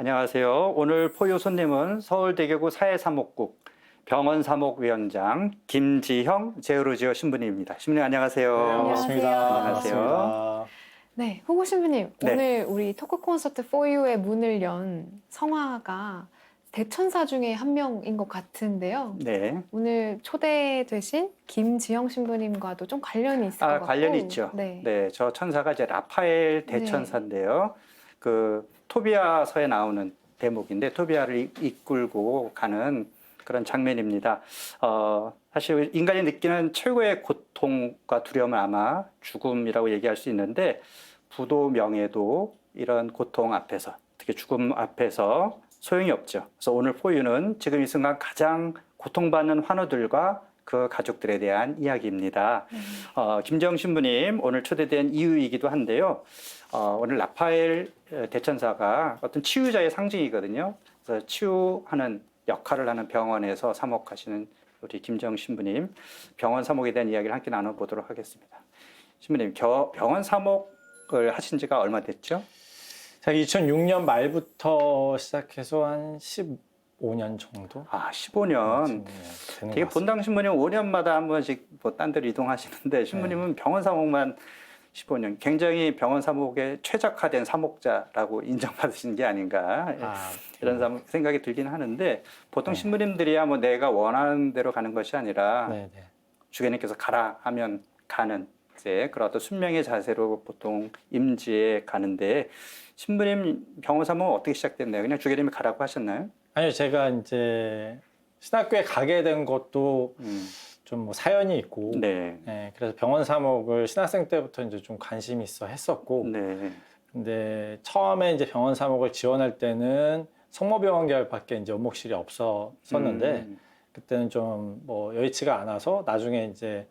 안녕하세요. 오늘 포유 손님은 서울대교구 사회사목국 병원사목위원장 김지형 제어로지어 신부님입니다. 신부님 안녕하세요. 네, 반갑습니다. 안녕하세요. 반갑습니다. 네, 홍보 신부님, 네. 오늘 우리 토크 콘서트 4U의 문을 연 성화가 대천사 중에 한 명인 것 같은데요. 네. 오늘 초대되신 김지영 신부님과도 좀 관련이 있을 것 같고. 관련이 있죠. 네. 네, 저 천사가 이제 라파엘 대천사인데요. 그 토비아서에 나오는 대목인데 토비아를 이끌고 가는 그런 장면입니다. 사실 인간이 느끼는 최고의 고통과 두려움은 아마 죽음이라고 얘기할 수 있는데 부도 명예도 이런 고통 앞에서, 특히 죽음 앞에서 소용이 없죠. 그래서 오늘 포유는 지금 이 순간 가장 고통받는 환우들과 그 가족들에 대한 이야기입니다. 김정 신부님 오늘 초대된 이유이기도 한데요. 오늘 라파엘 대천사가 어떤 치유자의 상징이거든요. 그래서 치유하는 역할을 하는 병원에서 사목하시는 우리 김정 신부님 병원 사목에 대한 이야기를 함께 나눠보도록 하겠습니다. 신부님 병원 사목을 하신 지가 얼마 됐죠? 제가 2006년 말부터 시작해서 한 15년 정도? 15년. 되게 본당 신부님 5년마다 한 번씩 뭐 딴 데로 이동하시는데 신부님은 병원 사목만 15년. 굉장히 병원 사목에 최적화된 사목자라고 인정받으신 게 아닌가 이런 생각이 들긴 하는데 보통 신부님들이야 뭐 내가 원하는 대로 가는 것이 아니라 주교님께서 가라 하면 가는 이제 그런 어떤 순명의 자세로 보통 임지에 가는데 신부님 병원 사목은 어떻게 시작됐나요? 그냥 주교님이 가라고 하셨나요? 아니요, 제가 이제 신학교에 가게 된 것도 좀 뭐 사연이 있고, 그래서 병원 사목을 신학생 때부터 이제 좀 관심이 있어 했었고, 근데 처음에 이제 병원 사목을 지원할 때는 성모병원 계열밖에 이제 원목실이 없었는데, 그때는 좀 뭐 여의치가 않아서 나중에 이제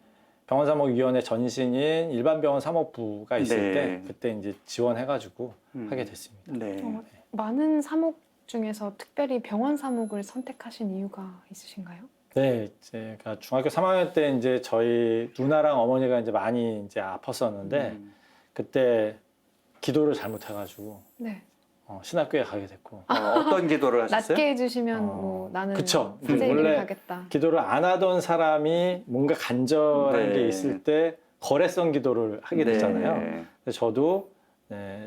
병원사목위원회 전신인 일반병원 사목부가 있을 때 그때 이제 지원해가지고 하게 됐습니다. 많은 사목 중에서 특별히 병원 사목을 선택하신 이유가 있으신가요? 네, 제가 중학교 3학년 때 이제 저희 누나랑 어머니가 이제 많이 이제 아팠었는데 그때 기도를 잘못해가지고 신학교에 가게 됐고. 어떤 기도를 하셨어요? 낫게 해주시면 뭐 나는 그쵸. 선생님이 원래 가겠다. 기도를 안 하던 사람이 뭔가 간절한 게 있을 때 거래성 기도를 하게 되잖아요. 그래서 저도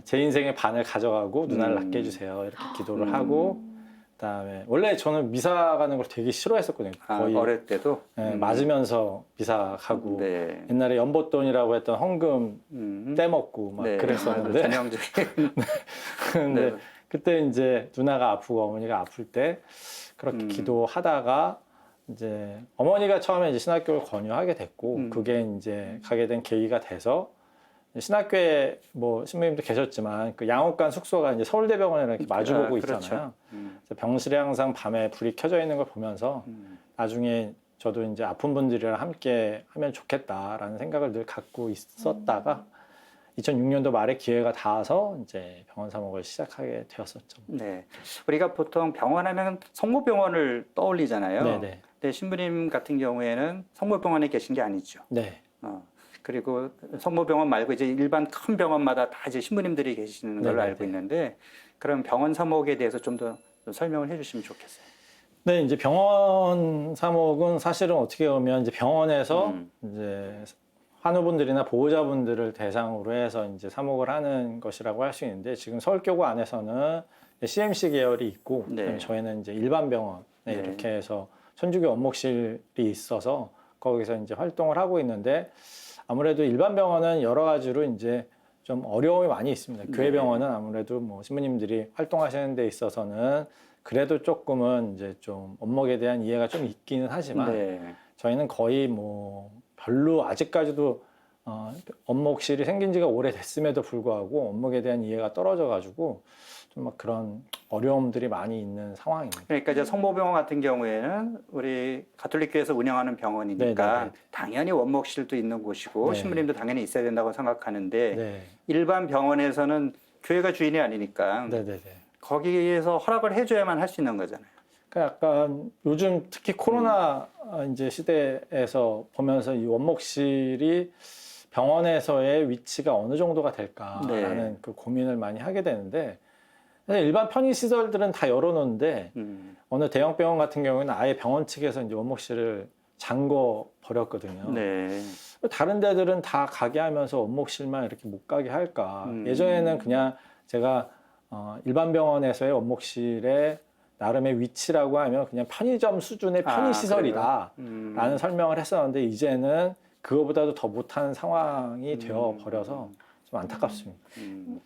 제 인생의 반을 가져가고 누나를 낫게 해주세요 이렇게 기도를 하고 그다음에 원래 저는 미사 가는 걸 되게 싫어했었거든요. 거의 어릴 때도 맞으면서 미사 가고 옛날에 연보돈이라고 했던 헌금 떼먹고 막 그랬었는데 전형적인 근데 그때 이제 누나가 아프고 어머니가 아플 때 그렇게 기도하다가 이제 어머니가 처음에 이제 신학교를 권유하게 됐고 그게 이제 가게 된 계기가 돼서 신학교에 뭐 신부님도 계셨지만 그 양옥관 숙소가 이제 서울대병원이랑 이렇게 마주보고 있잖아요. 그래서 병실에 항상 밤에 불이 켜져 있는 걸 보면서 나중에 저도 이제 아픈 분들이랑 함께 하면 좋겠다라는 생각을 늘 갖고 있었다가 2006년도 말에 기회가 닿아서 이제 병원 사목을 시작하게 되었었죠. 네, 우리가 보통 병원하면 성모병원을 떠올리잖아요. 근데 신부님 같은 경우에는 성모병원에 계신 게 아니죠. 그리고 성모병원 말고 이제 일반 큰 병원마다 다 이제 신부님들이 계시는 걸로 알고 있는데 그럼 병원 사목에 대해서 좀 더 설명을 해주시면 좋겠어요. 네, 이제 병원 사목은 사실은 어떻게 보면 이제 병원에서 이제 환우분들이나 보호자분들을 대상으로 해서 이제 사목을 하는 것이라고 할 수 있는데 지금 서울교구 안에서는 CMC 계열이 있고 저희는 이제 일반 병원에 이렇게 해서 천주교 원목실이 있어서 거기서 이제 활동을 하고 있는데 아무래도 일반 병원은 여러 가지로 이제 좀 어려움이 많이 있습니다. 교회 병원은 아무래도 뭐 신부님들이 활동하시는 데 있어서는 그래도 조금은 이제 좀 원목에 대한 이해가 좀 있기는 하지만 저희는 거의 뭐 별로 아직까지도 원목실이 생긴 지가 오래됐음에도 불구하고 원목에 대한 이해가 떨어져 가지고 좀 막 그런 어려움들이 많이 있는 상황입니다. 그러니까 이제 성모병원 같은 경우에는 우리 가톨릭교에서 운영하는 병원이니까 당연히 원목실도 있는 곳이고 신부님도 당연히 있어야 된다고 생각하는데 일반 병원에서는 교회가 주인이 아니니까 거기에서 허락을 해줘야만 할 수 있는 거잖아요. 그러니까 약간 요즘 특히 코로나 이제 시대에서 보면서 이 원목실이 병원에서의 위치가 어느 정도가 될까라는 그 고민을 많이 하게 되는데 일반 편의 시설들은 다 열어놓는데 음. 어느 대형 병원 같은 경우에는 아예 병원 측에서 이제 원목실을 잠궈 버렸거든요. 네. 다른 데들은 다 가게 하면서 원목실만 이렇게 못 가게 할까. 예전에는 그냥 제가 일반 병원에서의 원목실의 나름의 위치라고 하면 그냥 편의점 수준의 편의 시설이다 라는 설명을 했었는데 이제는 그거보다도 더 못한 상황이 되어 버려서 좀 안타깝습니다.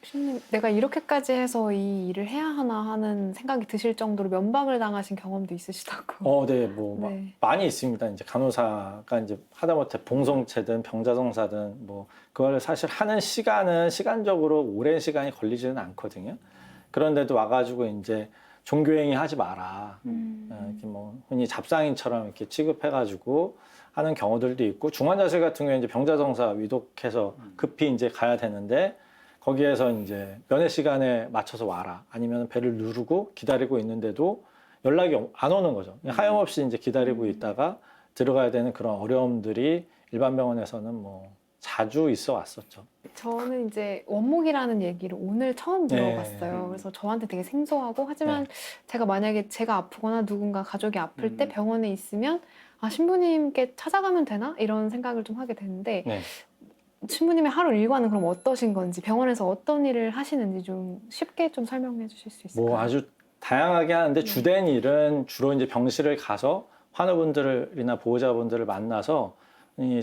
신부님, 내가 이렇게까지 해서 이 일을 해야 하나 하는 생각이 드실 정도로 면박을 당하신 경험도 있으시다고. 네, 뭐 네. 많이 있습니다. 이제 간호사가 이제 하다못해 봉송체든 병자성사든 뭐 그걸 사실 하는 시간은 시간적으로 오랜 시간이 걸리지는 않거든요. 그런데도 와가지고 이제 종교행위 하지 마라. 이렇게 뭐 흔히 잡상인처럼 이렇게 취급해가지고 하는 경우들도 있고 중환자실 같은 경우에 이제 병자성사 위독해서 급히 이제 가야 되는데 거기에서 이제 면회 시간에 맞춰서 와라. 아니면 배를 누르고 기다리고 있는데도 연락이 안 오는 거죠. 하염없이 이제 기다리고 있다가 들어가야 되는 그런 어려움들이 일반 병원에서는 뭐 자주 있어 왔었죠. 저는 이제 원목이라는 얘기를 오늘 처음 들어봤어요. 그래서 저한테 되게 생소하고 하지만 제가 만약에 제가 아프거나 누군가 가족이 아플 때 병원에 있으면 아, 신부님께 찾아가면 되나? 이런 생각을 좀 하게 되는데 신부님의 하루 일과는 그럼 어떠신 건지 병원에서 어떤 일을 하시는지 좀 쉽게 좀 설명해 주실 수 있을까요? 뭐 아주 다양하게 하는데 주된 일은 주로 이제 병실을 가서 환우분들이나 보호자분들을 만나서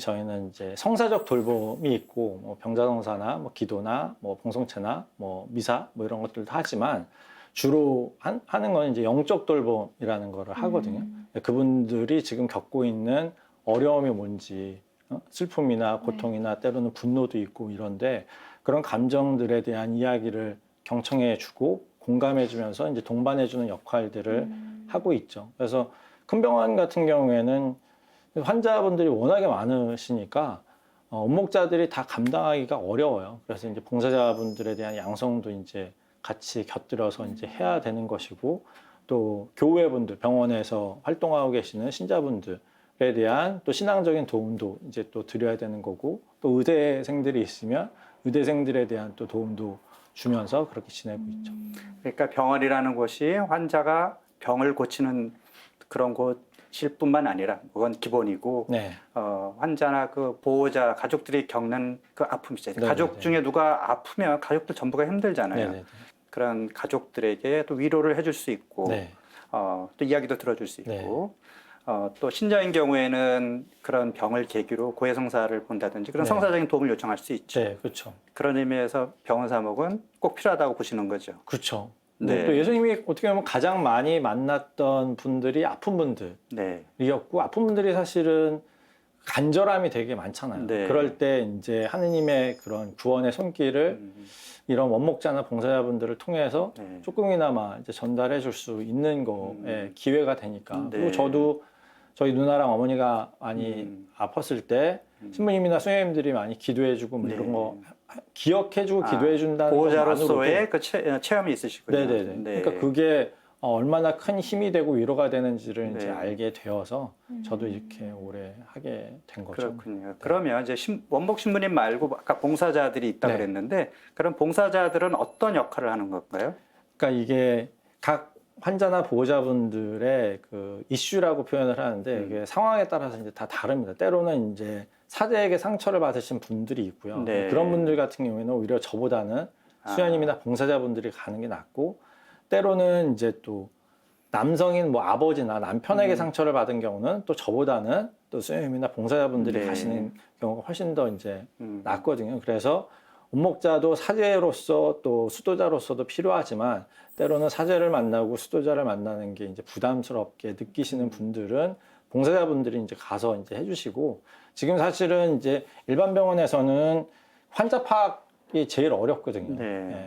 저희는 이제 성사적 돌봄이 있고 뭐 병자성사나 뭐 기도나 뭐 봉송체나 뭐 미사 뭐 이런 것들도 하지만 주로 하는 건 이제 영적 돌봄이라는 거를 하거든요. 그분들이 지금 겪고 있는 어려움이 뭔지 슬픔이나 고통이나 때로는 분노도 있고 이런데 그런 감정들에 대한 이야기를 경청해 주고 공감해 주면서 이제 동반해 주는 역할들을 하고 있죠. 그래서 큰 병원 같은 경우에는 환자분들이 워낙에 많으시니까 원목자들이 다 감당하기가 어려워요. 그래서 이제 봉사자분들에 대한 양성도 이제 같이 곁들여서 이제 해야 되는 것이고 또 교우회분들 병원에서 활동하고 계시는 신자분들에 대한 또 신앙적인 도움도 이제 또 드려야 되는 거고 또 의대생들이 있으면 의대생들에 대한 또 도움도 주면서 그렇게 지내고 있죠. 그러니까 병원이라는 곳이 환자가 병을 고치는 그런 곳일 뿐만 아니라 그건 기본이고 환자나 그 보호자 가족들이 겪는 그 아픔이죠. 가족 중에 누가 아프면 가족들 전부가 힘들잖아요. 그런 가족들에게 또 위로를 해줄 수 있고 또 이야기도 들어줄 수 있고 또 신자인 경우에는 그런 병을 계기로 고해성사를 본다든지 그런 성사적인 도움을 요청할 수 있죠. 그렇죠. 그런 의미에서 병원 사목은 꼭 필요하다고 보시는 거죠. 그렇죠. 또 예수님이 어떻게 보면 가장 많이 만났던 분들이 아픈 분들이었고 아픈 분들이 사실은 간절함이 되게 많잖아요. 그럴 때 이제 하느님의 그런 구원의 손길을 이런 원목자나 봉사자분들을 통해서 조금이나마 이제 전달해 줄 수 있는 거에 기회가 되니까. 그리고 저도 저희 누나랑 어머니가 많이 아팠을 때 신부님이나 수녀님들이 많이 기도해 주고 뭐 이런 거 기억해 주고 기도해 준다는 보호자로서의 그 체험이 있으시군요. 그러니까 그게 얼마나 큰 힘이 되고 위로가 되는지를 이제 알게 되어서 저도 이렇게 오래 하게 된 거죠. 그렇군요. 그러면 이제 원목 신부님 말고 아까 봉사자들이 있다 그랬는데 그럼 봉사자들은 어떤 역할을 하는 건가요? 그러니까 이게 각 환자나 보호자분들의 그 이슈라고 표현을 하는데 이게 상황에 따라서 이제 다 다릅니다. 때로는 이제 사제에게 상처를 받으신 분들이 있고요. 그런 분들 같은 경우에는 오히려 저보다는 수녀님이나 봉사자분들이 가는 게 낫고 때로는 이제 또 남성인 뭐 아버지나 남편에게 상처를 받은 경우는 또 저보다는 또 수녀님이나 봉사자분들이 가시는 경우가 훨씬 더 이제 낫거든요. 그래서 원목자도 사제로서 또 수도자로서도 필요하지만 때로는 사제를 만나고 수도자를 만나는 게 이제 부담스럽게 느끼시는 분들은 봉사자분들이 이제 가서 이제 해주시고 지금 사실은 이제 일반 병원에서는 환자 파악이 제일 어렵거든요.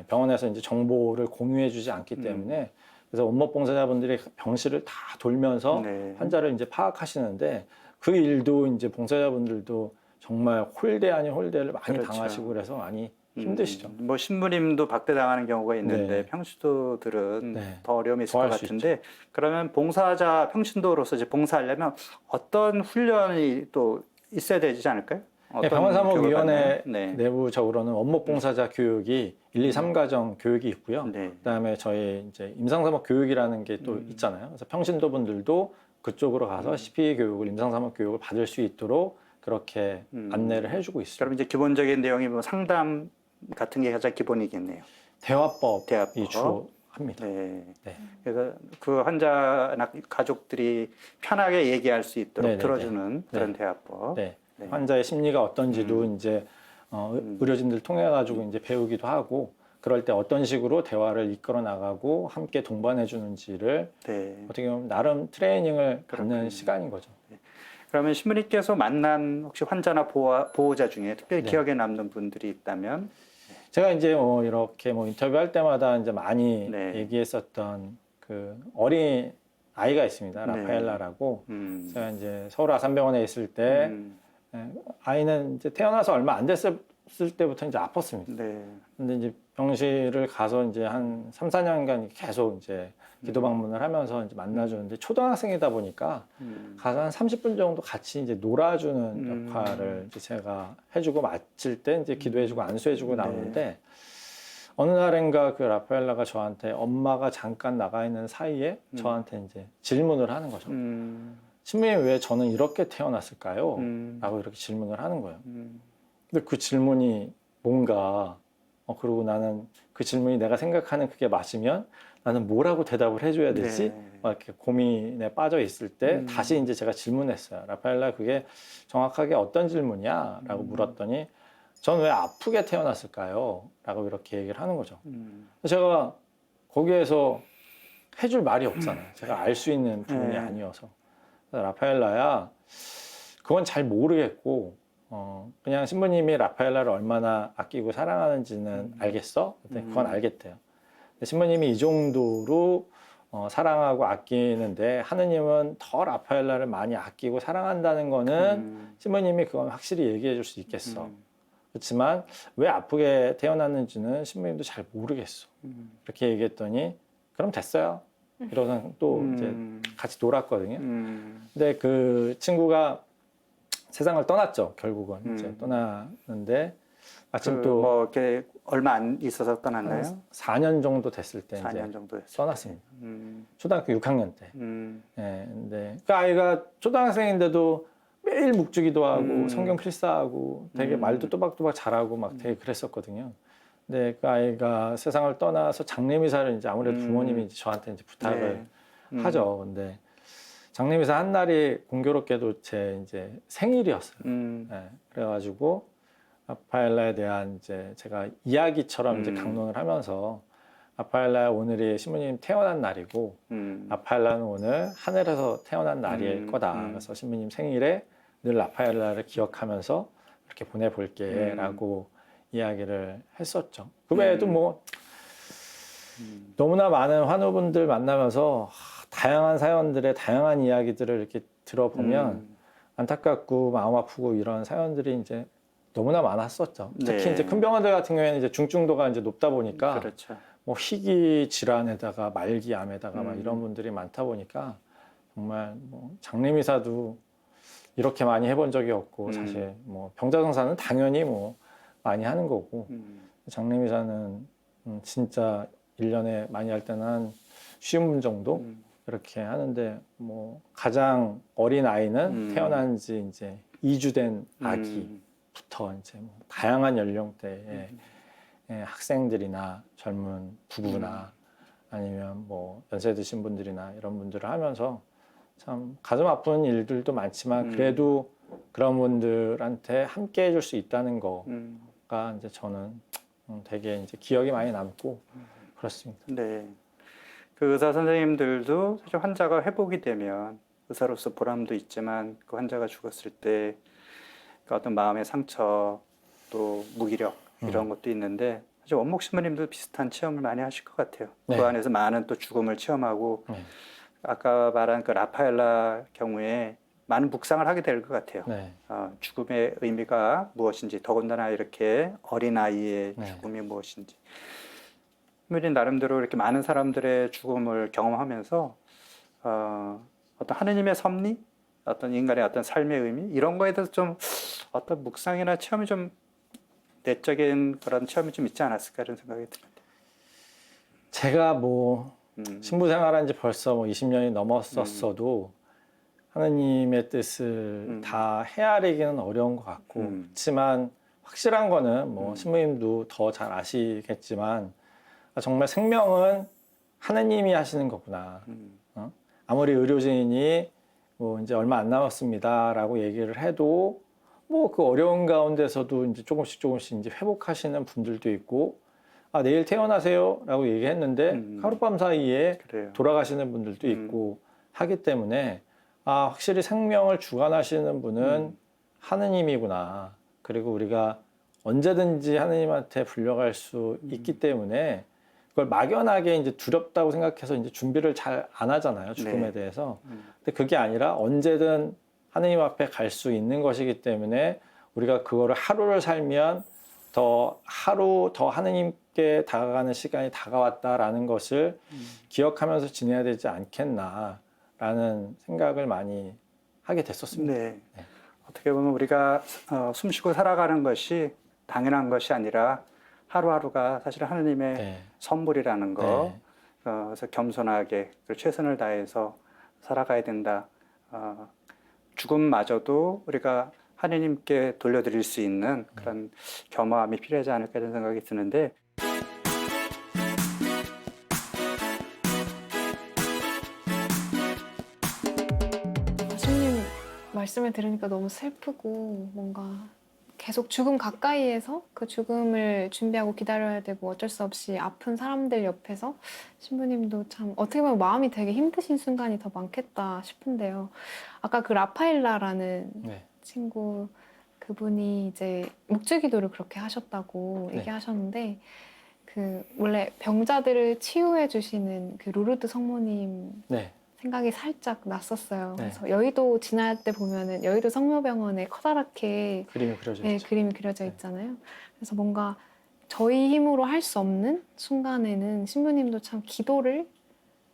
병원에서 이제 정보를 공유해주지 않기 때문에 그래서 원목 봉사자분들이 병실을 다 돌면서 환자를 이제 파악하시는데 그 일도 이제 봉사자분들도 정말 홀대 아닌 홀대를 많이 당하시고 그래서 많이 힘드시죠. 뭐 신부님도 박대당하는 경우가 있는데 평신도들은 더 어려움이 있을 것 같은데 그러면 봉사자 평신도로서 이제 봉사하려면 어떤 훈련이 또 있어야 되지 않을까요? 어떤 병원사무위원회 교육을 받나요? 네. 내부적으로는 원목봉사자 교육이 1, 2, 3과정 교육이 있고요. 네. 그다음에 저희 이제 임상사목 교육이라는 게 또 있잖아요. 그래서 평신도분들도 그쪽으로 가서 CPE 교육을 임상사목 교육을 받을 수 있도록 그렇게 안내를 해주고 있습니다. 그럼 이제 기본적인 내용이 뭐 상담 같은 게 가장 기본이겠네요. 대화법이 대화법. 주로 합니다. 네. 네. 그래서 그 환자나 가족들이 편하게 얘기할 수 있도록 네네네. 들어주는 그런 네. 대화법. 네. 네. 환자의 심리가 어떤지도 이제 의료진들 통해 가지고 이제 배우기도 하고 그럴 때 어떤 식으로 대화를 이끌어 나가고 함께 동반해 주는지를 네. 어떻게 보면 나름 트레이닝을 그렇군요. 갖는 시간인 거죠. 그러면 신부님께서 만난 혹시 환자나 보호자 중에 특별히 네. 기억에 남는 분들이 있다면 제가 이제 이렇게 인터뷰할 때마다 이제 많이 네. 얘기했었던 그 어린 아이가 있습니다. 네. 라파엘라라고. 음. 제가 이제 서울 아산병원에 있을 때 아이는 이제 태어나서 얼마 안 됐을 때부터 이제 아팠습니다. 네. 근데 이제 병실을 가서 이제 한 3, 4년간 계속 이제 기도 방문을 하면서 이제 만나주는데 초등학생이다 보니까 가서 한 30분 정도 같이 이제 놀아주는 역할을 이제 제가 해주고 마칠 때 이제 기도해주고 안수해주고 네. 나오는데 어느 날인가 그 라파엘라가 저한테 엄마가 잠깐 나가 있는 사이에 저한테 이제 질문을 하는 거죠. 신부님 왜 저는 이렇게 태어났을까요? 라고 이렇게 질문을 하는 거예요. 근데 그 질문이 뭔가 그리고 나는 그 질문이 내가 생각하는 그게 맞으면 나는 뭐라고 대답을 해줘야 되지? 네. 막 이렇게 고민에 빠져 있을 때 다시 이제 제가 질문했어요. 라파엘라 그게 정확하게 어떤 질문이야? 라고 물었더니 전 왜 아프게 태어났을까요? 라고 이렇게 얘기를 하는 거죠. 제가 거기에서 해줄 말이 없잖아요. 제가 알 수 있는 부분이 네. 아니어서. 그래서 라파엘라야 그건 잘 모르겠고 그냥 신부님이 라파엘라를 얼마나 아끼고 사랑하는지는 알겠어? 그건 알겠대요. 근데 신부님이 이 정도로 사랑하고 아끼는데 하느님은 더 라파엘라를 많이 아끼고 사랑한다는 거는 신부님이 그건 확실히 얘기해 줄 수 있겠어. 그렇지만 왜 아프게 태어났는지는 신부님도 잘 모르겠어. 이렇게 얘기했더니 그럼 됐어요. 이러고서 또 이제 같이 놀았거든요. 근데 그 친구가 세상을 떠났죠. 결국은 이제 떠났는데 마침 또 뭐 이렇게 얼마 안 있어서 떠났나요? 4년 정도 됐을 때 4년 이제 정도 했어요. 떠났습니다. 초등학교 6학년 때. 예, 근데 그 아이가 초등학생인데도 매일 묵주기도 하고 성경 필사하고 되게 말도 또박또박 잘하고 막 되게 그랬었거든요. 근데 그 아이가 세상을 떠나서 장례미사를 이제 아무래도 부모님이 이제 저한테 이제 부탁을 하죠. 근데 장례미사 한 날이 공교롭게도 제 이제 생일이었어요. 네, 그래가지고 라파엘라에 대한 이제 제가 이야기처럼 이제 강론을 하면서 라파엘라 오늘이 신부님 태어난 날이고 라파엘라는 오늘 하늘에서 태어난 날일 거다. 그래서 신부님 생일에 늘 라파엘라를 기억하면서 이렇게 보내볼게라고 이야기를 했었죠. 그 외에도 뭐 너무나 많은 환우분들 만나면서 다양한 사연들의 다양한 이야기들을 이렇게 들어보면 안타깝고 마음 아프고 이런 사연들이 이제 너무나 많았었죠. 특히 네. 이제 큰 병원들 같은 경우에는 이제 중증도가 이제 높다 보니까 그렇죠. 뭐 희귀 질환에다가 말기암에다가 막 이런 분들이 많다 보니까 정말 뭐 장례미사도 이렇게 많이 해본 적이 없고 사실 뭐 병자성사는 당연히 뭐 많이 하는 거고 장례미사는 진짜 1년에 많이 할 때는 한 50분 정도 이렇게 하는데 뭐 가장 어린 아이는 태어난 지 이제 2주 된 아기부터 이제 뭐 다양한 연령대의 학생들이나 젊은 부부나 아니면 뭐 연세 드신 분들이나 이런 분들을 하면서 참 가슴 아픈 일들도 많지만 그래도 그런 분들한테 함께 해줄 수 있다는 거가 이제 저는 되게 이제 기억이 많이 남고 그렇습니다. 네. 그 의사 선생님들도 사실 환자가 회복이 되면 의사로서 보람도 있지만 그 환자가 죽었을 때 그 어떤 마음의 상처 또 무기력 이런 것도 있는데 사실 원목 신부님도 비슷한 체험을 많이 하실 것 같아요. 네. 그 안에서 많은 또 죽음을 체험하고 아까 말한 그 라파엘라 경우에 많은 묵상을 하게 될 것 같아요. 네. 죽음의 의미가 무엇인지 더군다나 이렇게 어린 아이의 네. 죽음이 무엇인지 신부님 나름대로 이렇게 많은 사람들의 죽음을 경험하면서 어떤 하느님의 섭리, 어떤 인간의 어떤 삶의 의미 이런 거에 대해서 좀 어떤 묵상이나 체험이 좀 내적인 그런 체험이 좀 있지 않았을까 이런 생각이 드는데. 제가 뭐 신부 생활한 지 벌써 뭐 20년이 넘었었어도 하느님의 뜻을 다 헤아리기는 어려운 것 같고 그렇지만 확실한 거는 뭐 신부님도 더 잘 아시겠지만 정말 생명은 하느님이 하시는 거구나. 아무리 의료진이 뭐 이제 얼마 안 남았습니다라고 얘기를 해도 뭐 그 어려운 가운데서도 이제 조금씩 이제 회복하시는 분들도 있고 아 내일 퇴원하세요라고 얘기했는데 하룻밤 사이에 그래요. 돌아가시는 분들도 있고 하기 때문에 아 확실히 생명을 주관하시는 분은 하느님이구나. 그리고 우리가 언제든지 하느님한테 불려갈 수 있기 때문에 그걸 막연하게 이제 두렵다고 생각해서 이제 준비를 잘 안 하잖아요. 죽음에 네. 대해서. 근데 그게 아니라 언제든 하느님 앞에 갈 수 있는 것이기 때문에 우리가 그거를 하루를 살면 하루 더 하느님께 다가가는 시간이 다가왔다라는 것을 기억하면서 지내야 되지 않겠나라는 생각을 많이 하게 됐었습니다. 네. 어떻게 보면 우리가 숨쉬고 살아가는 것이 당연한 것이 아니라 하루하루가 사실 하느님의 네. 선물이라는 거. 네. 그래서 겸손하게 그리고 최선을 다해서 살아가야 된다. 죽음마저도 우리가 하느님께 돌려드릴 수 있는 그런 겸허함이 필요하지 않을까 이런 생각이 드는데 교수님 말씀을 들으니까 너무 슬프고 뭔가 계속 죽음 가까이에서 그 죽음을 준비하고 기다려야 되고 어쩔 수 없이 아픈 사람들 옆에서 신부님도 참 어떻게 보면 마음이 되게 힘드신 순간이 더 많겠다 싶은데요. 아까 그 라파엘라라는 네. 친구 그분이 이제 묵주기도를 그렇게 하셨다고 네. 얘기하셨는데 그 원래 병자들을 치유해 주시는 그 루르드 성모님 네. 생각이 살짝 났었어요. 네. 그래서 여의도 지날 때 보면은 여의도 성모병원에 커다랗게 그림이 그려져 네, 있죠. 그림이 그려져 네. 있잖아요. 그래서 뭔가 저희 힘으로 할 수 없는 순간에는 신부님도 참 기도를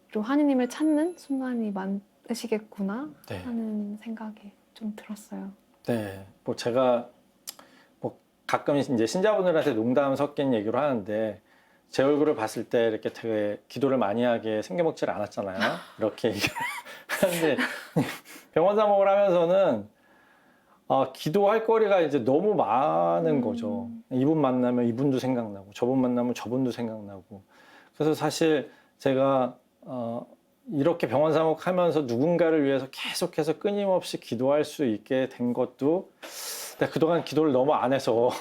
그리고 하느님을 찾는 순간이 많으시겠구나 네. 하는 생각이 좀 들었어요. 네, 뭐 제가 뭐 가끔 이제 신자분들한테 농담 섞인 얘기로 하는데 제 얼굴을 봤을 때 이렇게 되게 기도를 많이 하게 생겨먹지를 않았잖아요. 이렇게 얘기를 하는데 병원 사목을 하면서는 기도할 거리가 이제 너무 많은 거죠. 이분 만나면 이분도 생각나고 저분 만나면 저분도 생각나고 그래서 사실 제가 이렇게 병원 사목하면서 누군가를 위해서 계속해서 끊임없이 기도할 수 있게 된 것도 내가 그동안 기도를 너무 안 해서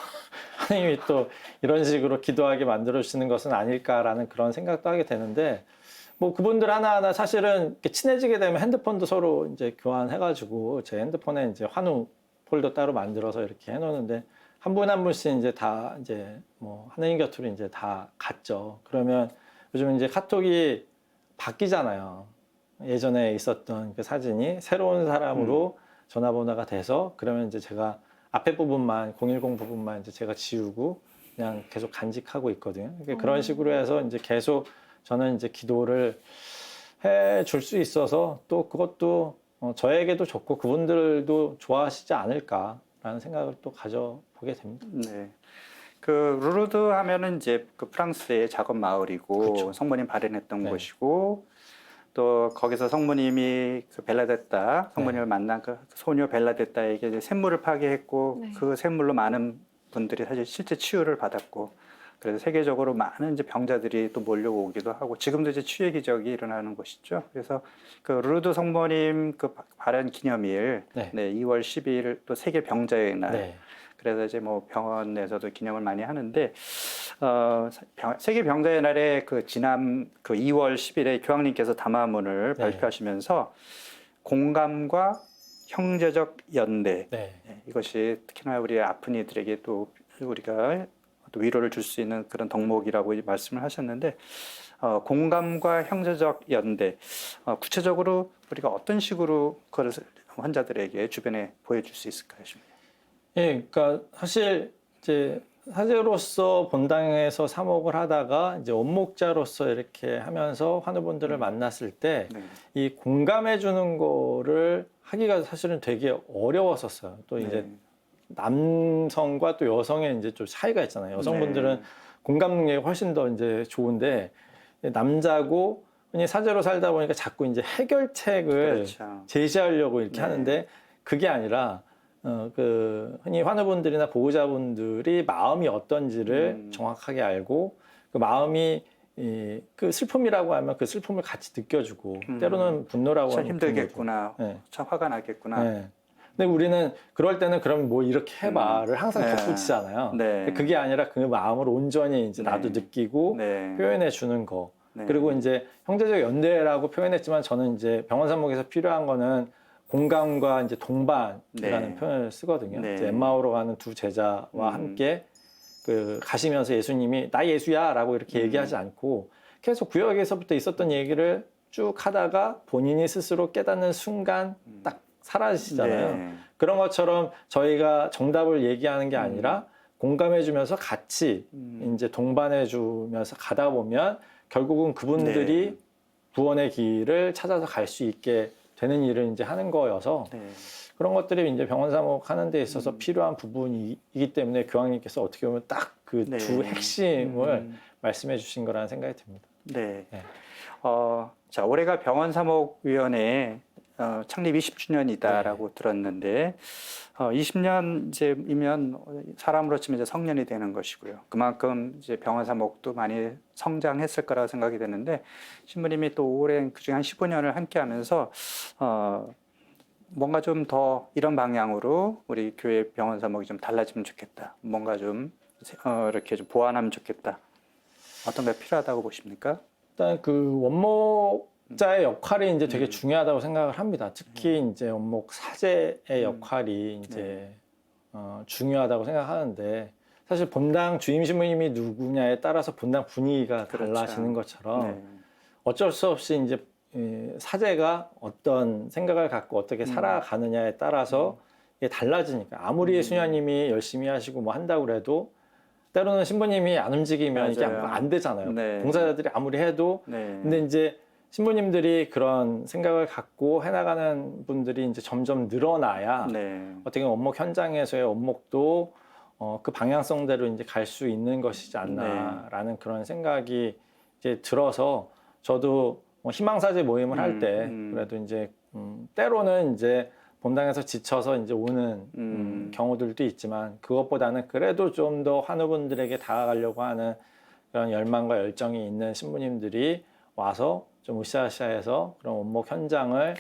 하나님이 또 이런 식으로 기도하게 만들어 주시는 것은 아닐까라는 그런 생각도 하게 되는데 뭐 그분들 하나하나 사실은 이렇게 친해지게 되면 핸드폰도 서로 이제 교환해가지고 제 핸드폰에 이제 환우 폴더 따로 만들어서 이렇게 해놓는데 한 분 한 분씩 이제 다 이제 뭐 하나님 곁으로 이제 다 갔죠. 그러면 요즘 이제 카톡이 바뀌잖아요. 예전에 있었던 그 사진이 새로운 사람으로 전화번호가 돼서 그러면 이제 제가 앞에 부분만 010 부분만 이제 제가 지우고 그냥 계속 간직하고 있거든요. 그러니까 그런 식으로 해서 이제 계속 저는 이제 기도를 해 줄 수 있어서 또 그것도 저에게도 좋고 그분들도 좋아하시지 않을까라는 생각을 또 가져보게 됩니다. 네. 그 루르드 하면은 이제 그 프랑스의 작은 마을이고 그렇죠. 성모님 발현했던 네. 곳이고 또 거기서 성모님이 그 벨라데타 성모님을 만난 그 소녀 벨라데타에게 이제 샘물을 파괴했고 네. 그 샘물로 많은 분들이 사실 실제 치유를 받았고 그래서 세계적으로 많은 이제 병자들이 또 몰려오기도 하고 지금도 이제 치유의 기적이 일어나는 곳이죠. 그래서 그 루르드 성모님 그 발현 기념일 네. 네, 2월 12일 또 세계 병자의 날. 네. 그래서 이제 뭐 병원에서도 기념을 많이 하는데 세계 병자의 날에 그 지난 그 2월 10일에 교황님께서 담화문을 네. 발표하시면서 공감과 형제적 연대 네. 이것이 특히나 우리 아픈 이들에게 또 우리가 또 위로를 줄 수 있는 그런 덕목이라고 말씀을 하셨는데 공감과 형제적 연대 구체적으로 우리가 어떤 식으로 그걸 환자들에게 주변에 보여줄 수 있을까요? 예, 그러니까 사실 이제 사제로서 본당에서 사목을 하다가 이제 원목자로서 이렇게 하면서 환우분들을 만났을 때 이 공감해 주는 거를 하기가 사실은 되게 어려웠었어요. 또 이제 남성과 또 여성의 이제 좀 차이가 있잖아요. 여성분들은 네. 공감 능력이 훨씬 더 이제 좋은데 남자고 흔히 사제로 살다 보니까 자꾸 이제 해결책을 그렇죠. 제시하려고 이렇게 네. 하는데 그게 아니라 그 흔히 환우분들이나 보호자분들이 마음이 어떤지를 정확하게 알고 그 마음이 그 슬픔이라고 하면 그 슬픔을 같이 느껴주고 때로는 분노라고 참 하면 힘들겠구나. 분노죠. 네. 참 화가 나겠구나. 네. 근데 우리는 그럴 때는 그럼 뭐 이렇게 해봐를 항상 네. 덧붙이잖아요. 네. 근데 그게 아니라 그 마음을 온전히 이제 나도 네. 느끼고 네. 표현해 주는 거. 네. 그리고 이제 형제적 연대라고 표현했지만 저는 이제 병원 산목에서 필요한 거는 공감과 이제 동반이라는 네. 표현을 쓰거든요. 네. 이제 엠마오로 가는 두 제자와 함께 그 가시면서 예수님이 나 예수야라고 이렇게 얘기하지 않고 계속 구역에서부터 있었던 얘기를 쭉 하다가 본인이 스스로 깨닫는 순간 딱 사라지시잖아요. 네. 그런 것처럼 저희가 정답을 얘기하는 게 아니라 공감해주면서 같이 이제 동반해주면서 가다 보면 결국은 그분들이 네. 구원의 길을 찾아서 갈 수 있게 되는 일을 이제 하는 거여서 네. 그런 것들이 이제 병원 사목 하는 데 있어서 필요한 부분이기 때문에 교황님께서 어떻게 보면 딱 그 두 네. 핵심을 말씀해 주신 거라는 생각이 듭니다. 네. 네. 자, 올해가 병원사목위원회 창립 20주년이다라고 들었는데 20년 이제이면 사람으로 치면 이제 성년이 되는 것이고요. 그만큼 이제 병원사목도 많이 성장했을 거라 생각이 되는데 신부님이 또 올해 그중에 한 15년을 함께하면서 뭔가 좀 더 이런 방향으로 우리 교회 병원사목이 좀 달라지면 좋겠다. 뭔가 좀 이렇게 좀 보완하면 좋겠다. 어떤 게 필요하다고 보십니까? 일단 그 원목자의 역할이 이제 되게 중요하다고 생각을 합니다. 특히 이제 원목 사제의 역할이 이제 중요하다고 생각하는데 사실 본당 주임 신부님이 누구냐에 따라서 본당 분위기가 그렇죠. 달라지는 것처럼 네. 어쩔 수 없이 이제 사제가 어떤 생각을 갖고 어떻게 살아가느냐에 따라서 이게 달라지니까 아무리 수녀님이 열심히 하시고 뭐 한다고 그래도 때로는 신부님이 안 움직이면 이게 맞아요. 안 되잖아요. 네. 봉사자들이 아무리 해도 네. 근데 이제 신부님들이 그런 생각을 갖고 해나가는 분들이 이제 점점 늘어나야 네. 어떻게 보면 원목 현장에서의 원목도 그 방향성대로 이제 갈 수 있는 것이지 않나라는 그런 생각이 이제 들어서 저도 희망사제 모임을 할 때 그래도 이제 때로는 이제 본당에서 지쳐서 이제 오는 경우들도 있지만 그것보다는 그래도 좀 더 환우분들에게 다가가려고 하는 그런 열망과 열정이 있는 신부님들이 와서 좀 으쌰으쌰해서 그런 원목 현장을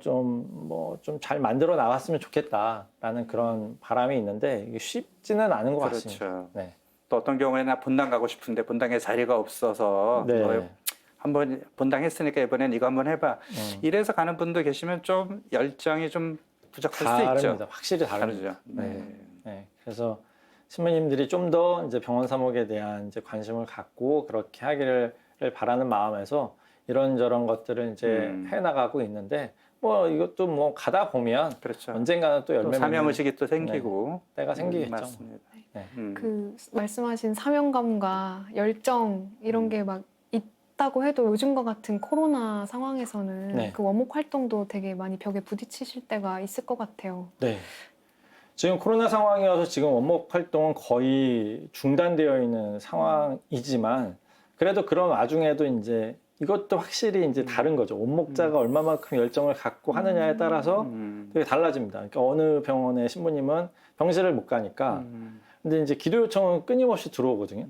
좀 잘 만들어 나갔으면 좋겠다라는 그런 바람이 있는데 이게 쉽지는 않은 것 같습니다. 그렇죠. 네. 또 어떤 경우에는 나 본당 가고 싶은데 본당에 자리가 없어서 네. 한번 본당 했으니까 이번엔 이거 한번 해봐. 이래서 가는 분도 계시면 좀 열정이 좀 부족할 수 다릅니다. 있죠. 확실히 다릅니다. 다르죠. 네. 네. 그래서 신부님들이 좀 더 이제 병원 사목에 대한 이제 관심을 갖고 그렇게 하기를 바라는 마음에서 이런저런 것들을 이제 해 나가고 있는데 뭐 이것도 뭐 가다 보면 그렇죠. 언젠가는 또 또 열매 사명 맺는 의식이 또 생기고 때가 생기겠죠. 맞습니다. 네. 그 말씀하신 사명감과 열정 이런 게 막 있다고 해도 요즘과 같은 코로나 상황에서는 네. 그 원목 활동도 되게 많이 벽에 부딪히실 때가 있을 것 같아요. 네. 지금 코로나 상황이어서 지금 원목 활동은 거의 중단되어 있는 상황이지만 그래도 그런 와중에도 이제 이것도 확실히 이제 다른 거죠. 원목자가 얼마만큼 열정을 갖고 하느냐에 따라서 되게 달라집니다. 그러니까 어느 병원의 신부님은 병실을 못 가니까 근데 이제 기도 요청은 끊임없이 들어오거든요.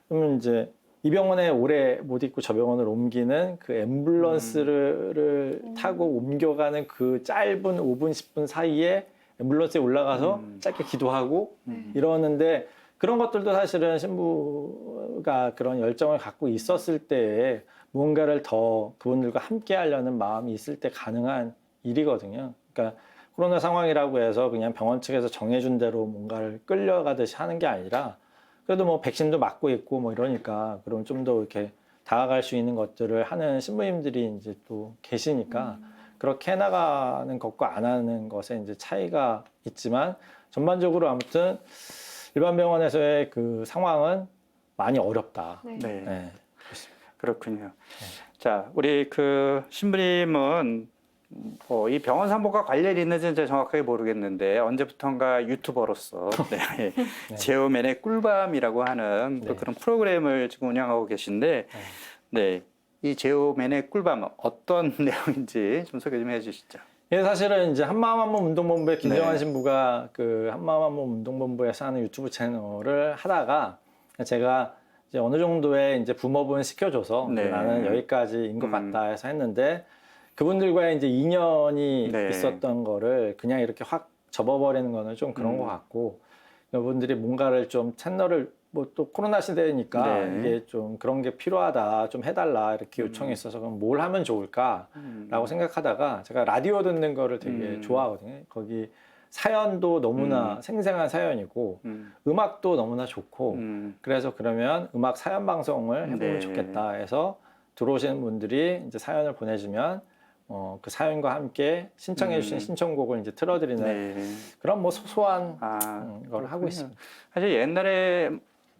그러면 이제 이 병원에 오래 못 있고 저 병원을 옮기는 그 앰뷸런스를 타고 옮겨가는 그 짧은 5분, 10분 사이에 앰뷸런스에 올라가서 짧게 기도하고 이러는데 그런 것들도 사실은 신부가 그런 열정을 갖고 있었을 때에 무언가를 더 그분들과 함께 하려는 마음이 있을 때 가능한 일이거든요. 그러니까 코로나 상황이라고 해서 그냥 병원 측에서 정해준 대로 뭔가를 끌려가듯이 하는 게 아니라 그래도 뭐 백신도 맞고 있고 뭐 이러니까 그럼 좀 더 이렇게 다가갈 수 있는 것들을 하는 신부님들이 이제 또 계시니까 그렇게 해나가는 것과 안 하는 것에 이제 차이가 있지만 전반적으로 아무튼 일반 병원에서의 그 상황은 많이 어렵다. 네. 네. 네. 그렇군요. 자, 우리 그 신부님은 이 병원 산모가 관련이 있는지는 제가 정확하게 모르겠는데 언제부턴가 유튜버로서 네, 네. 제오맨의 꿀밤이라고 하는 또 네. 그런 프로그램을 지금 운영하고 계신데 네, 이 제오맨의 꿀밤 어떤 내용인지 좀 소개 좀 해주시죠. 예, 사실은 이제 한마음 한몸 운동본부의 김정환 네. 신부가 그 한마음 한몸 운동본부에서 하는 유튜브 채널을 하다가 제가 이제 어느 정도의 이제 붐업은 시켜줘서 네. 나는 여기까지인 것 같다 해서 했는데 그분들과의 이제 인연이 네. 있었던 거를 그냥 이렇게 확 접어버리는 거는 좀 그런 것 같고 여러분들이 뭔가를 좀 채널을 뭐 또 코로나 시대니까 네. 이게 좀 그런 게 필요하다 좀 해달라 이렇게 요청이 있어서 그럼 뭘 하면 좋을까라고 생각하다가 제가 라디오 듣는 거를 되게 좋아하거든요. 거기 사연도 너무나 생생한 사연이고 음악도 너무나 좋고 그래서 그러면 음악 사연 방송을 해보면 네. 좋겠다 해서 들어오시는 분들이 이제 사연을 보내주면 그 사연과 함께 신청해 주신 신청곡을 이제 틀어드리는 네. 그런 뭐 소소한 걸 그렇군요. 하고 있습니다. 사실 옛날에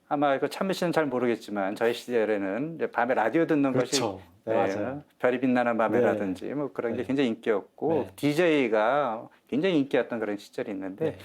아마 그 찬미 씨는 잘 모르겠지만 저희 시절에는 이제 밤에 라디오 듣는 것이 그렇죠. 네, 맞아요. 별이 빛나는 밤에라든지 뭐 그런 게 네. 굉장히 인기였고 네. DJ가 굉장히 인기였던 그런 시절이 있는데 네.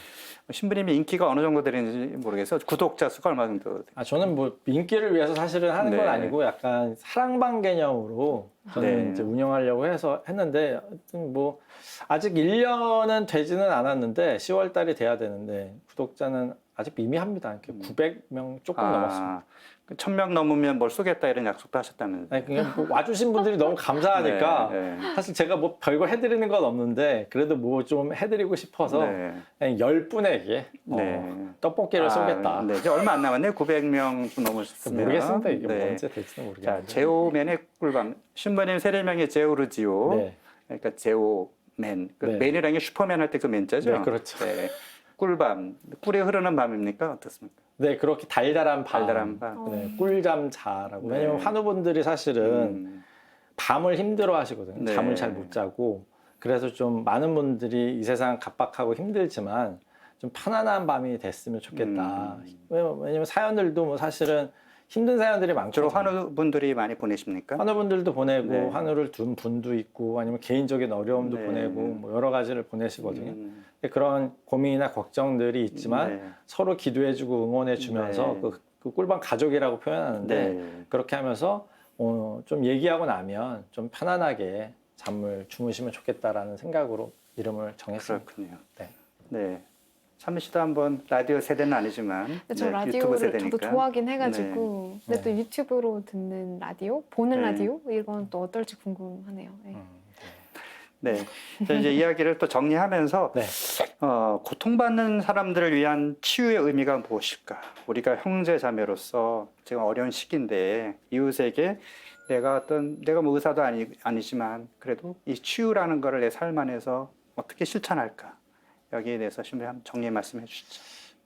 신부님이 인기가 어느 정도 되는지 모르겠어요. 구독자 수가 얼마 정도? 저는 뭐 인기를 위해서 사실은 하는 건 네. 아니고 약간 사랑방 개념으로 저는 네. 이제 운영하려고 해서 했는데 하여튼 뭐 아직 1년은 되지는 않았는데 10월 달이 돼야 되는데 구독자는 아직 미미합니다. 이렇게 900명 조금 넘었습니다. 1,000명 넘으면 뭘 쏘겠다 이런 약속도 하셨다면서요? 아니, 그냥 뭐 와주신 분들이 너무 감사하니까 네, 네. 사실 제가 뭐 별거 해드리는 건 없는데 그래도 뭐 좀 해드리고 싶어서 네. 그냥 10분에게 네. 떡볶이를 쏘겠다. 네, 이제 얼마 안 남았네요. 900명 좀 넘으셨으면. 모르겠습니다. 이게 뭐 네. 언제 될지는 자, 모르겠는데. 제오맨의 꿀밤. 신부님 세례명이 제오르지오. 네. 그러니까 제오맨. 그 네. 맨이라는 게 슈퍼맨 할 때 그 맨자죠? 네, 그렇죠. 네. 꿀밤. 꿀이 흐르는 밤입니까? 어떻습니까? 네, 그렇게 달달한 밤. 달달한 밤. 네, 꿀잠 자라고. 네. 왜냐면 환우분들이 사실은 음, 밤을 힘들어 하시거든요. 네. 잠을 잘 못 자고. 그래서 좀 많은 분들이 이 세상 각박하고 힘들지만 좀 편안한 밤이 됐으면 좋겠다. 왜냐면 사연들도 뭐 사실은 힘든 사연들이 많죠. 주로 환우분들이 많이 보내십니까? 환우분들도 보내고 네. 환우를 둔 분도 있고 아니면 개인적인 어려움도 네. 보내고 뭐 여러 가지를 보내시거든요. 음, 그런 고민이나 걱정들이 있지만 네. 서로 기도해주고 응원해주면서 네. 그 꿀밤 가족이라고 표현하는데 네. 그렇게 하면서 좀 얘기하고 나면 좀 편안하게 잠을 주무시면 좋겠다라는 생각으로 이름을 정했습니다. 그렇군요. 네. 네. 찬미 씨도 한번 라디오 세대는 아니지만 근데 저 네, 유튜브 라디오를 세대니까. 저도 좋아하긴 해가지고 근데 네. 또 유튜브로 듣는 라디오, 보는 네. 라디오 이건 또 어떨지 궁금하네요. 네. 네. 자, 이제 이야기를 또 정리하면서 네. 고통받는 사람들을 위한 치유의 의미가 무엇일까? 우리가 형제 자매로서 지금 어려운 시기인데 이웃에게 내가 뭐 의사도 아니지만 그래도 이 치유라는 거를 내 삶 안에서 어떻게 실천할까? 여기에 대해서 신부님 한번 정리 말씀해 주시죠.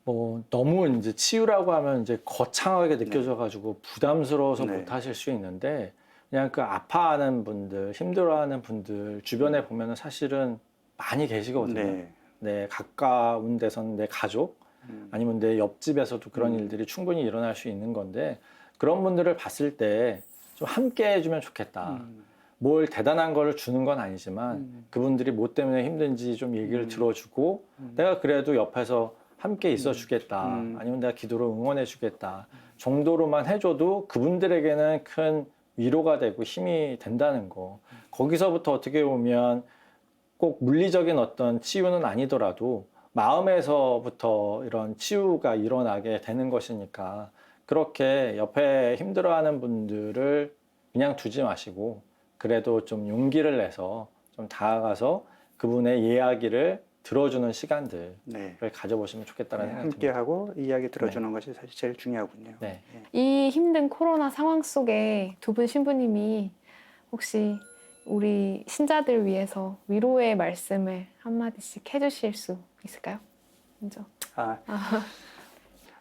뭐 너무 이제 치유라고 하면 이제 거창하게 느껴져가지고 부담스러워서 네. 못 하실 수 있는데 그냥 그 아파하는 분들, 힘들어하는 분들 주변에 보면은 사실은 많이 계시거든요. 네. 내 가까운 데서는 내 가족 아니면 내 옆집에서도 그런 일들이 충분히 일어날 수 있는 건데 그런 분들을 봤을 때 좀 함께 해주면 좋겠다. 뭘 대단한 거를 주는 건 아니지만 그분들이 뭐 때문에 힘든지 좀 얘기를 들어주고 내가 그래도 옆에서 함께 있어 주겠다. 아니면 내가 기도로 응원해 주겠다. 정도로만 해줘도 그분들에게는 큰 위로가 되고 힘이 된다는 거. 거기서부터 어떻게 보면 꼭 물리적인 어떤 치유는 아니더라도 마음에서부터 이런 치유가 일어나게 되는 것이니까 그렇게 옆에 힘들어하는 분들을 그냥 두지 마시고 그래도 좀 용기를 내서 좀 다가가서 그분의 이야기를 들어주는 시간들을 네. 가져보시면 좋겠다는 생각이 함께 듭니다. 하고 이야기 들어주는 것이 사실 제일 중요하군요. 네. 이 힘든 코로나 상황 속에 두 분 신부님이 혹시 우리 신자들 위해서 위로의 말씀을 한마디씩 해주실 수 있을까요? 먼저.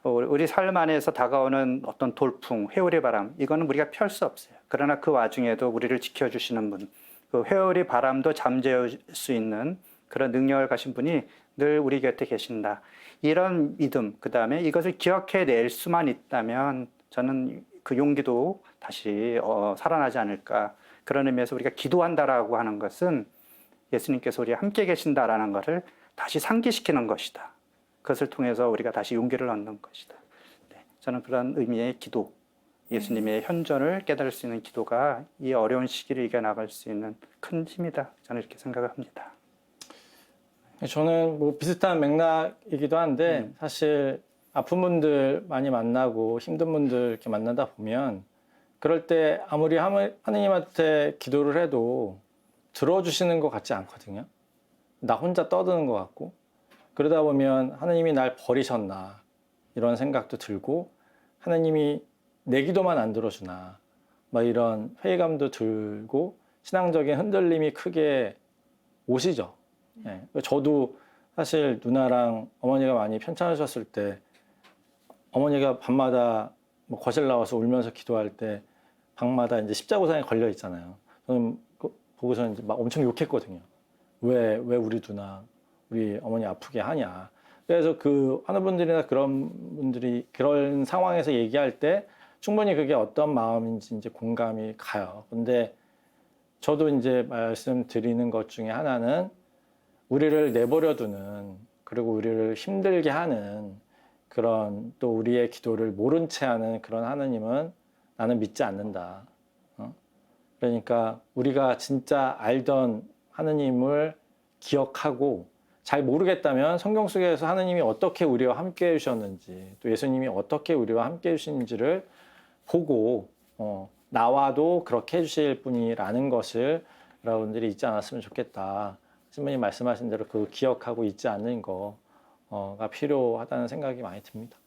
우리 삶 안에서 다가오는 어떤 돌풍, 회오리 바람, 이거는 우리가 피할 수 없어요. 그러나 그 와중에도 우리를 지켜주시는 분, 그 회오리 바람도 잠재울 수 있는 그런 능력을 가신 분이 늘 우리 곁에 계신다. 이런 믿음, 그 다음에 이것을 기억해낼 수만 있다면 저는 그 용기도 다시 살아나지 않을까. 그런 의미에서 우리가 기도한다라고 하는 것은 예수님께서 우리와 함께 계신다라는 것을 다시 상기시키는 것이다. 그것을 통해서 우리가 다시 용기를 얻는 것이다. 네, 저는 그런 의미의 기도, 예수님의 현존을 깨달을 수 있는 기도가 이 어려운 시기를 이겨나갈 수 있는 큰 힘이다. 저는 이렇게 생각을 합니다. 저는 뭐 비슷한 맥락이기도 한데 사실 아픈 분들 많이 만나고 힘든 분들 이렇게 만나다 보면 그럴 때 아무리 하느님한테 기도를 해도 들어주시는 것 같지 않거든요. 나 혼자 떠드는 것 같고 그러다 보면 하느님이 날 버리셨나 이런 생각도 들고 하느님이 내 기도만 안 들어주나 막 이런 회의감도 들고 신앙적인 흔들림이 크게 오시죠. 예. 저도 사실 누나랑 어머니가 많이 편찮으셨을 때 어머니가 밤마다 뭐 거실 나와서 울면서 기도할 때 방마다 이제 십자구상에 걸려 있잖아요. 저는 보고서 이제 막 엄청 욕했거든요. 왜 우리 누나, 우리 어머니 아프게 하냐. 그래서 그 환우분들이나 그런 분들이 그런 상황에서 얘기할 때 충분히 그게 어떤 마음인지 이제 공감이 가요. 근데 저도 이제 말씀드리는 것 중에 하나는 우리를 내버려 두는 그리고 우리를 힘들게 하는 그런 또 우리의 기도를 모른 채 하는 그런 하느님은 나는 믿지 않는다. 그러니까 우리가 진짜 알던 하느님을 기억하고 잘 모르겠다면 성경 속에서 하느님이 어떻게 우리와 함께 해주셨는지 또 예수님이 어떻게 우리와 함께 해주시는지를 보고 나와도 그렇게 해주실 분이라는 것을 여러분들이 잊지 않았으면 좋겠다. 신부님 말씀하신 대로 그 기억하고 잊지 않는 거가 필요하다는 생각이 많이 듭니다.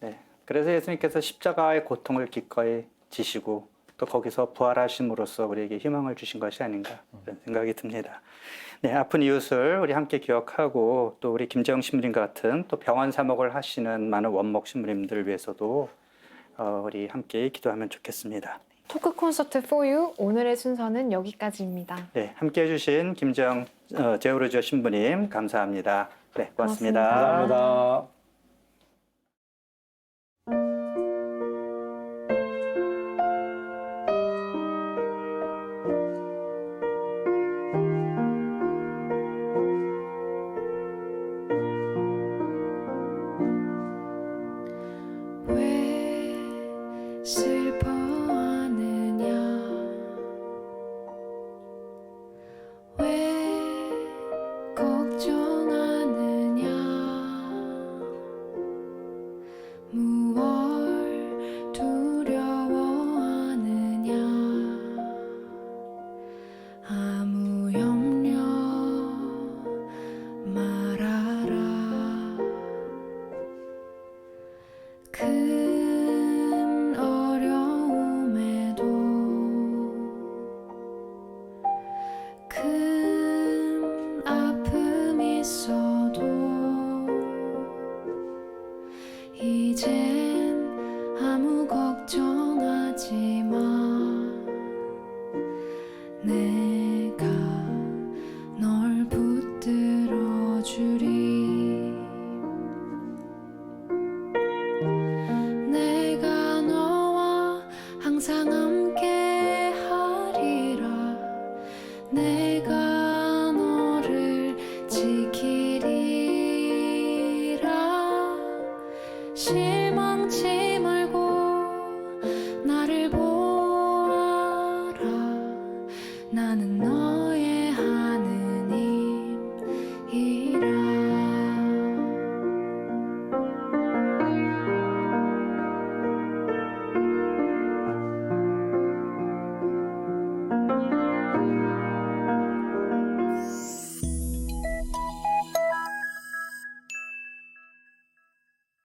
네, 그래서 예수님께서 십자가의 고통을 기꺼이 지시고 또 거기서 부활하심으로써 우리에게 희망을 주신 것이 아닌가 그런 생각이 듭니다. 네, 아픈 이웃을 우리 함께 기억하고 또 우리 김재영 신부님 같은 또 병원 사목을 하시는 많은 원목 신부님들을 위해서도 우리 함께 기도하면 좋겠습니다. 토크 콘서트 for you 오늘의 순서는 여기까지입니다. 네, 함께 해주신 김재영 제오르지오 신부님 감사합니다. 네, 고맙습니다. 고맙습니다. 감사합니다.